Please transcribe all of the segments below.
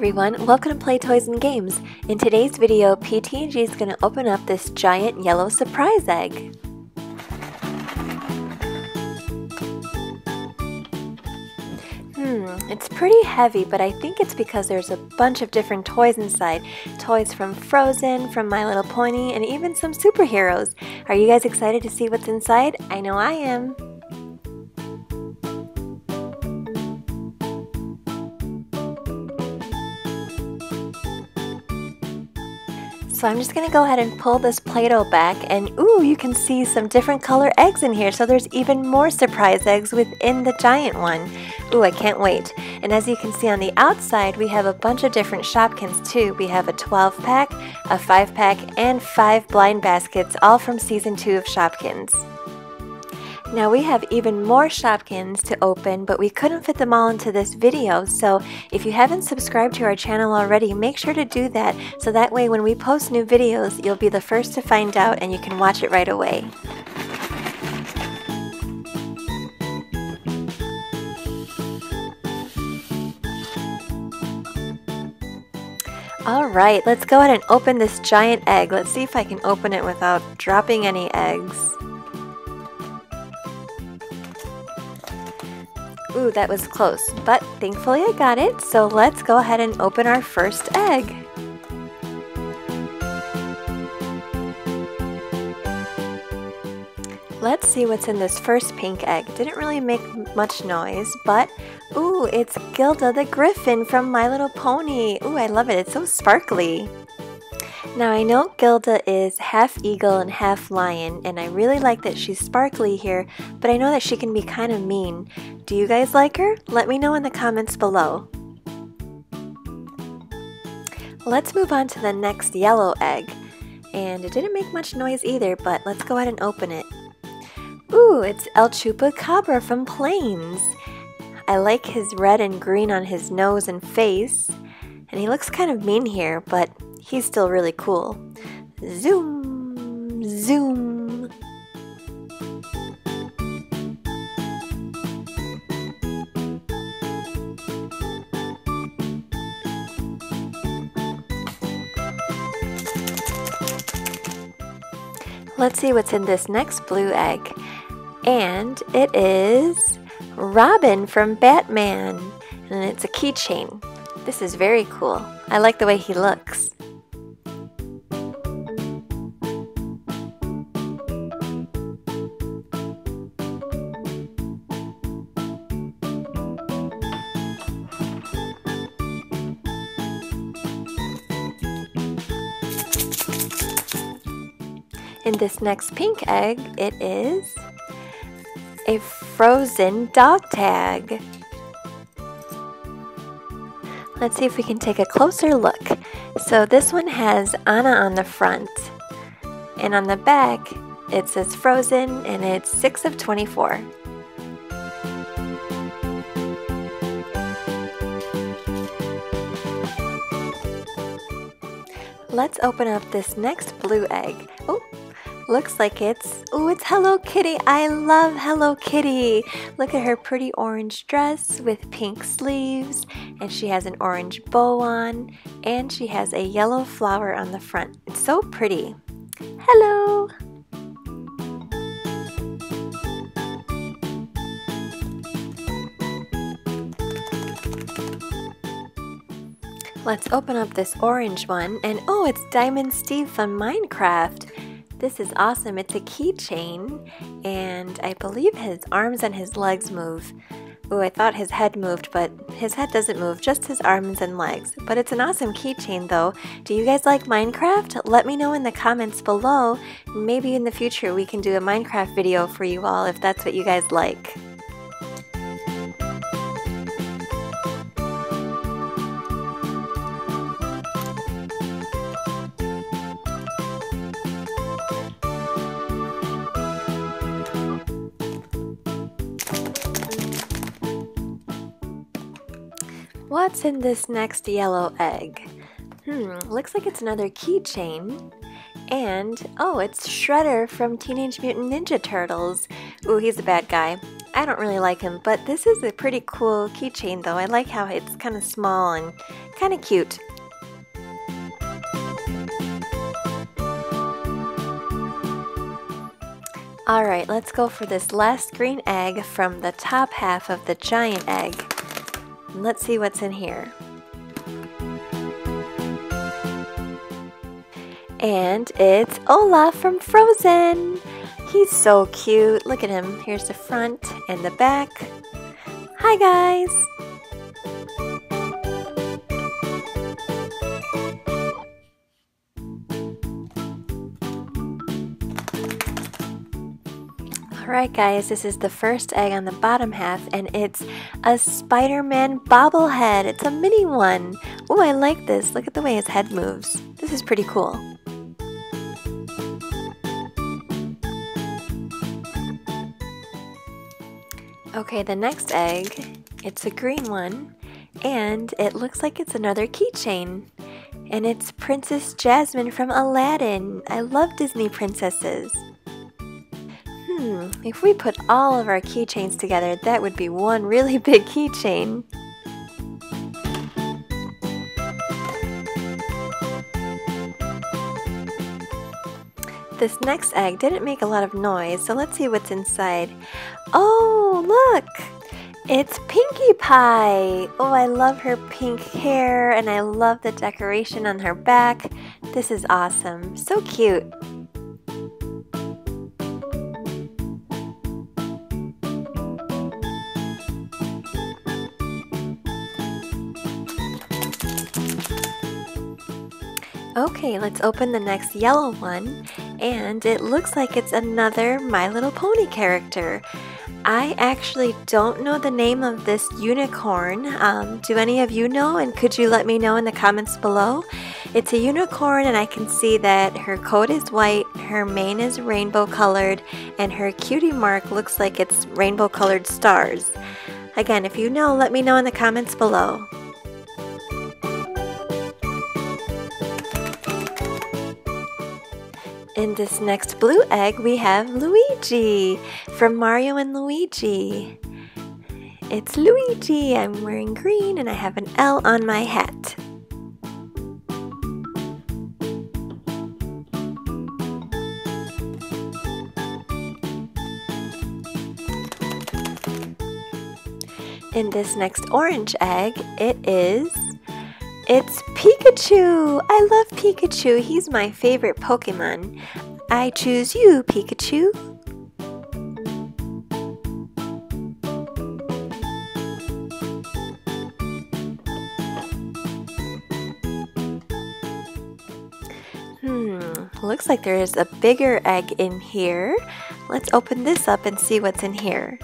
everyone, welcome to Play Toys and Games. In today's video, PT&G is going to open up this giant yellow surprise egg. It's pretty heavy, but I think it's because there's a bunch of different toys inside. Toys from Frozen, from My Little Pony, and even some superheroes. Are you guys excited to see what's inside? I know I am. So I'm just going to go ahead and pull this Play-Doh back, and ooh, you can see some different color eggs in here. So there's even more surprise eggs within the giant one. Ooh, I can't wait. And as you can see on the outside, we have a bunch of different Shopkins too. We have a 12-pack, a 5-pack, and 5 blind baskets, all from Season 2 of Shopkins. Now we have even more Shopkins to open, but we couldn't fit them all into this video, so if you haven't subscribed to our channel already, make sure to do that, so that way when we post new videos, you'll be the first to find out and you can watch it right away. Alright, let's go ahead and open this giant egg. Let's see if I can open it without dropping any eggs. Ooh, that was close, but thankfully I got it, so let's go ahead and open our first egg. Let's see what's in this first pink egg. Didn't really make much noise, but ooh, it's Gilda the Griffin from My Little Pony. Ooh, I love it. It's so sparkly. Now I know Gilda is half eagle and half lion, and I really like that she's sparkly here, but I know that she can be kind of mean. Do you guys like her? Let me know in the comments below. Let's move on to the next yellow egg. And it didn't make much noise either, but let's go ahead and open it. Ooh, it's El Chupacabra from Plains. I like his red and green on his nose and face, and he looks kind of mean here, but he's still really cool. Zoom, zoom. Let's see what's in this next blue egg. And it is Robin from Batman. And it's a keychain. This is very cool. I like the way he looks. In this next pink egg, it is a Frozen dog tag. Let's see if we can take a closer look. So this one has Anna on the front, and on the back it says Frozen, and it's 6 of 24. Let's open up this next blue egg. Oh, looks like it's Hello Kitty. I love Hello Kitty. Look at her pretty orange dress with pink sleeves, and she has an orange bow on, and she has a yellow flower on the front. It's so pretty. Hello! Let's open up this orange one, and oh, it's Diamond Steve from Minecraft. This is awesome. It's a keychain, and I believe his arms and his legs move. Ooh, I thought his head moved, but his head doesn't move, just his arms and legs. But it's an awesome keychain though. Do you guys like Minecraft? Let me know in the comments below. Maybe in the future we can do a Minecraft video for you all if that's what you guys like. What's in this next yellow egg? Looks like it's another keychain. And, oh, it's Shredder from Teenage Mutant Ninja Turtles. Ooh, he's a bad guy. I don't really like him, but this is a pretty cool keychain though. I like how it's kind of small and kind of cute. Alright, let's go for this last green egg from the top half of the giant egg. And let's see what's in here. And it's Olaf from Frozen! He's so cute. Look at him. Here's the front and the back. Hi guys! Alright guys, this is the first egg on the bottom half and it's a Spider-Man bobblehead. It's a mini one. Oh, I like this. Look at the way his head moves. This is pretty cool. Okay, the next egg, it's a green one and it looks like it's another keychain. And it's Princess Jasmine from Aladdin. I love Disney princesses. If we put all of our keychains together, that would be one really big keychain. This next egg didn't make a lot of noise, so let's see what's inside. Oh, look! It's Pinkie Pie! Oh, I love her pink hair, and I love the decoration on her back. This is awesome. So cute. Okay, let's open the next yellow one, and it looks like it's another My Little Pony character. I actually don't know the name of this unicorn. Do any of you know, and could you let me know in the comments below? It's a unicorn, and I can see that her coat is white, her mane is rainbow colored, and her cutie mark looks like it's rainbow colored stars. Again, if you know, let me know in the comments below. In this next blue egg, we have Luigi from Mario and Luigi. It's Luigi. I'm wearing green and I have an L on my hat. In this next orange egg, it's Pikachu! I love Pikachu. He's my favorite Pokemon. I choose you, Pikachu. Looks like there is a bigger egg in here. Let's open this up and see what's in here.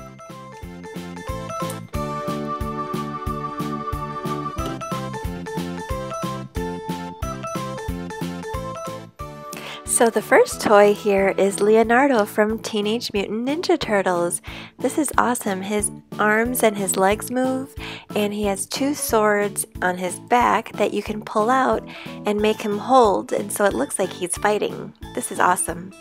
So the first toy here is Leonardo from Teenage Mutant Ninja Turtles. This is awesome. His arms and his legs move, and he has two swords on his back that you can pull out and make him hold, and so it looks like he's fighting. This is awesome.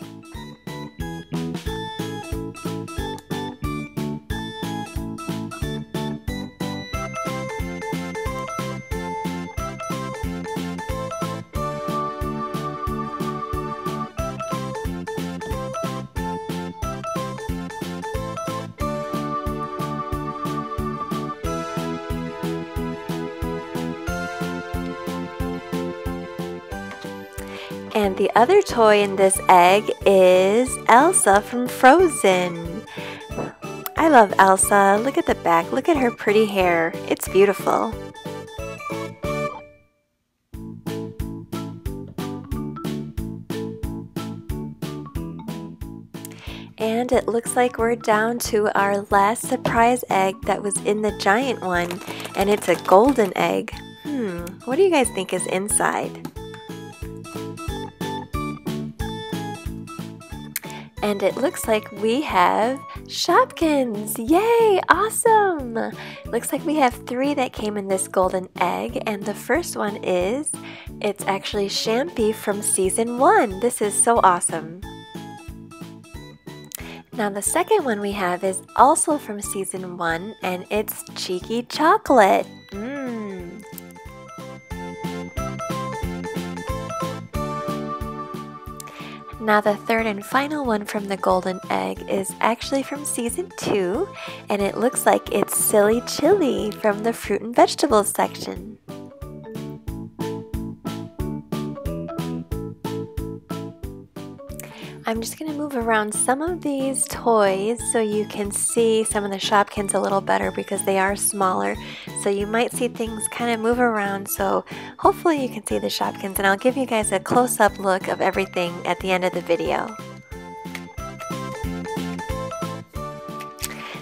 And the other toy in this egg is Elsa from Frozen. I love Elsa. Look at the back. Look at her pretty hair. It's beautiful. And it looks like we're down to our last surprise egg that was in the giant one, and it's a golden egg. What do you guys think is inside? And it looks like we have Shopkins! Yay! Awesome! Looks like we have 3 that came in this golden egg, and the first one it's actually Champy from season 1. This is so awesome. Now the second one we have is also from season 1 and it's Cheeky Chocolate. Now the third and final one from the golden egg is actually from season 2 and it looks like it's Silly Chili from the fruit and vegetables section. I'm just going to move around some of these toys so you can see some of the Shopkins a little better because they are smaller. So you might see things kind of move around, so hopefully you can see the Shopkins, and I'll give you guys a close-up look of everything at the end of the video.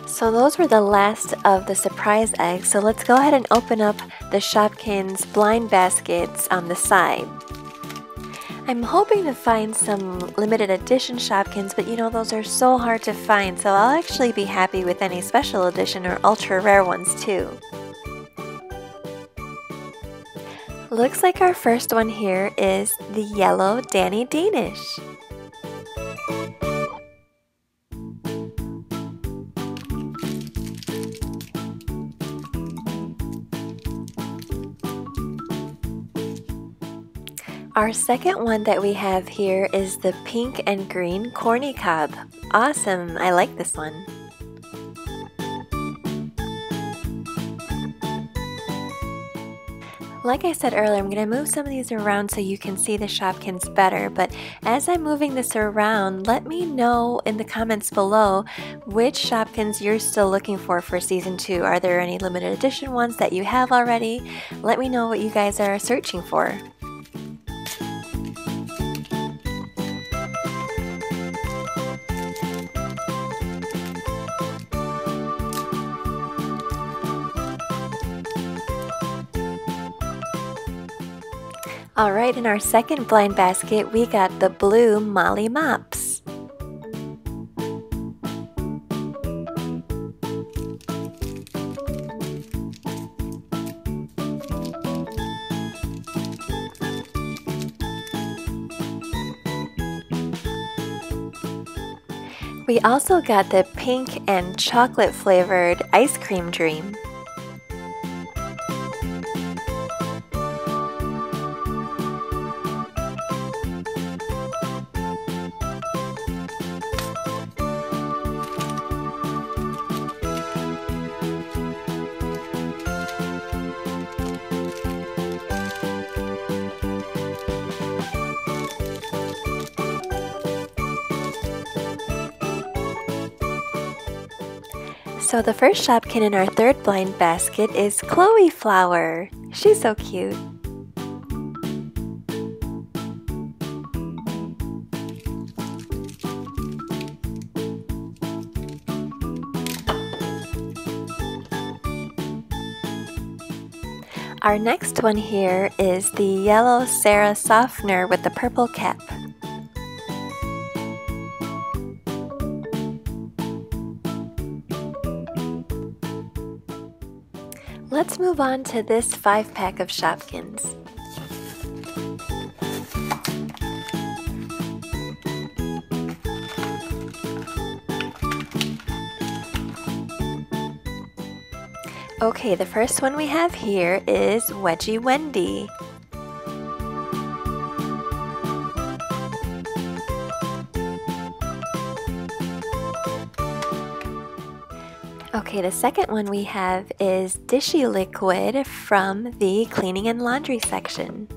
So those were the last of the surprise eggs, so let's go ahead and open up the Shopkins blind baskets on the side. I'm hoping to find some limited edition Shopkins, but you know those are so hard to find, so I'll actually be happy with any special edition or ultra rare ones too. Looks like our first one here is the yellow Danny Danish. Our second one that we have here is the pink and green corny cob. Awesome, I like this one. Like I said earlier, I'm going to move some of these around so you can see the Shopkins better, but as I'm moving this around, let me know in the comments below which Shopkins you're still looking for season 2. Are there any limited edition ones that you have already? Let me know what you guys are searching for. Alright, in our second blind basket, we got the blue Molly Mops. We also got the pink and chocolate flavored ice cream dream. So the first Shopkin in our third blind basket is Chloe Flower. She's so cute. Our next one here is the yellow Sarah softener with the purple cap. Let's move on to this 5-pack of Shopkins. Okay, the first one we have here is Wedgie Wendy. Okay, the second one we have is Dishy Liquid from the cleaning and laundry section.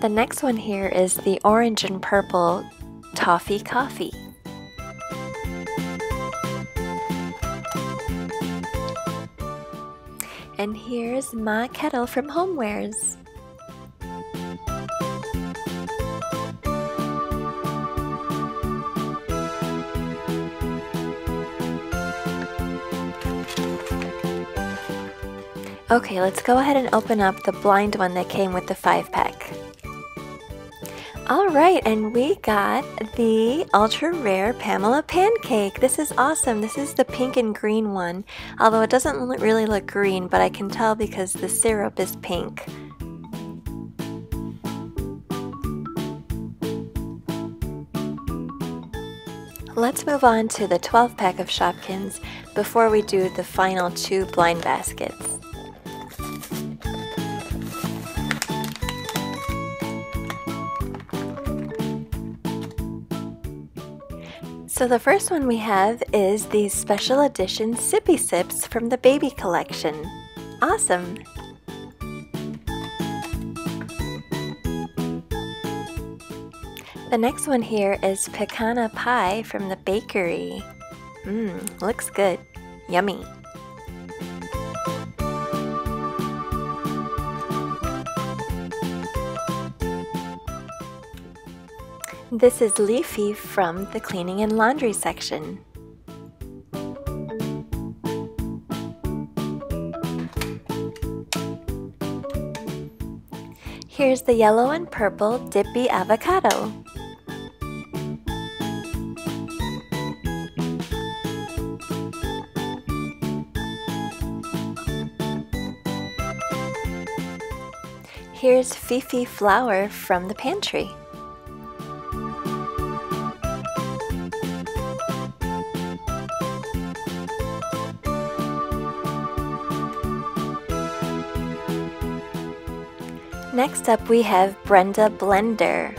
The next one here is the orange and purple Toffee Coffee. And here's Ma Kettle from Homewares. Okay, let's go ahead and open up the blind one that came with the 5-pack. All right, and we got the ultra rare Pamela pancake. This is awesome. This is the pink and green one, although it doesn't really look green, but I can tell because the syrup is pink. Let's move on to the 12-pack of Shopkins before we do the final 2 blind baskets. So the first one we have is the special edition Sippy Sips from the baby collection. Awesome! The next one here is Pecana Pie from the bakery. Looks good. Yummy. This is Leafy from the cleaning and laundry section. Here's the yellow and purple Dippy Avocado. Here's Fifi Flour from the pantry. Next up we have Brenda Blender.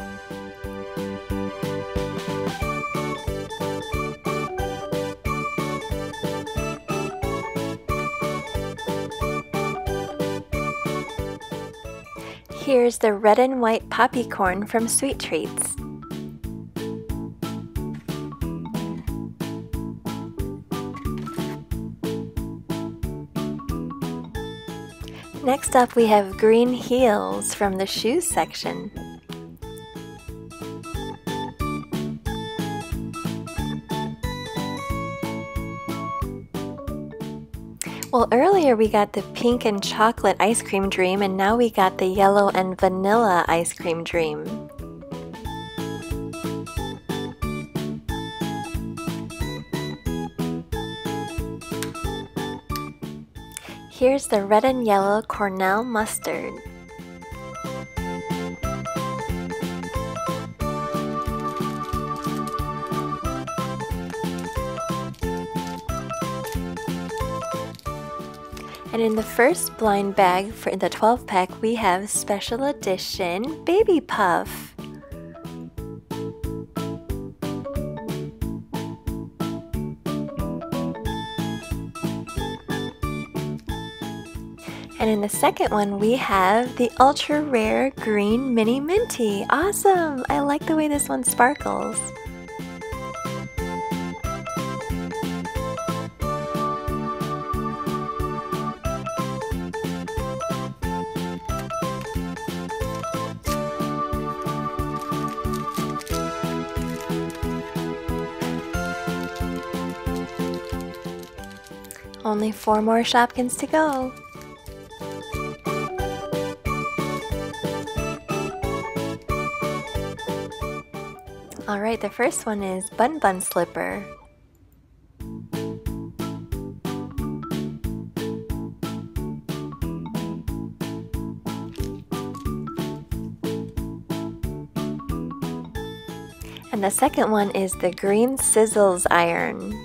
Here's the red and white poppy corn from Sweet Treats. Next up we have green heels from the shoes section. Well, earlier we got the pink and chocolate ice cream dream, and now we got the yellow and vanilla ice cream dream. Here's the red and yellow Cornell mustard. And in the first blind bag for the 12-pack, we have Special Edition Baby Puff. And in the second one, we have the ultra rare green mini minty. Awesome! I like the way this one sparkles. Only 4 more Shopkins to go. Alright, the first one is Bun Bun Slipper. And the second one is the Green Sizzles Iron.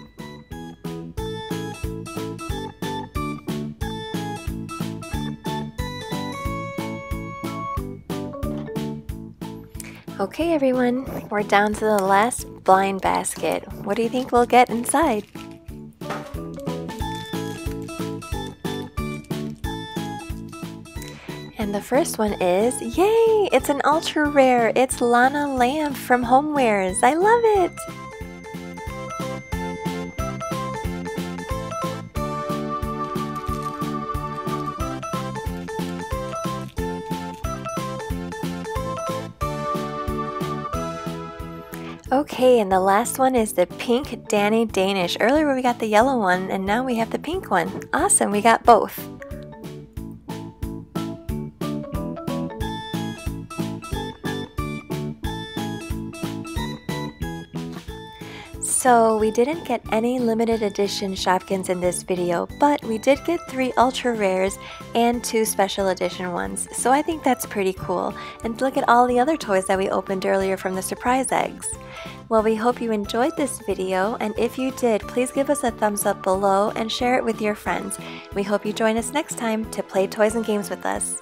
Okay everyone, we're down to the last blind basket. What do you think we'll get inside? And the first one is, yay! It's an ultra rare. It's Lana Lamb from Homewares. I love it! Okay, and the last one is the pink Danny Danish. Earlier we got the yellow one, and now we have the pink one. Awesome, we got both. So we didn't get any limited edition Shopkins in this video, but we did get 3 ultra rares and 2 special edition ones, so I think that's pretty cool. And look at all the other toys that we opened earlier from the surprise eggs. Well, we hope you enjoyed this video, and if you did, please give us a thumbs up below and share it with your friends. We hope you join us next time to play toys and games with us.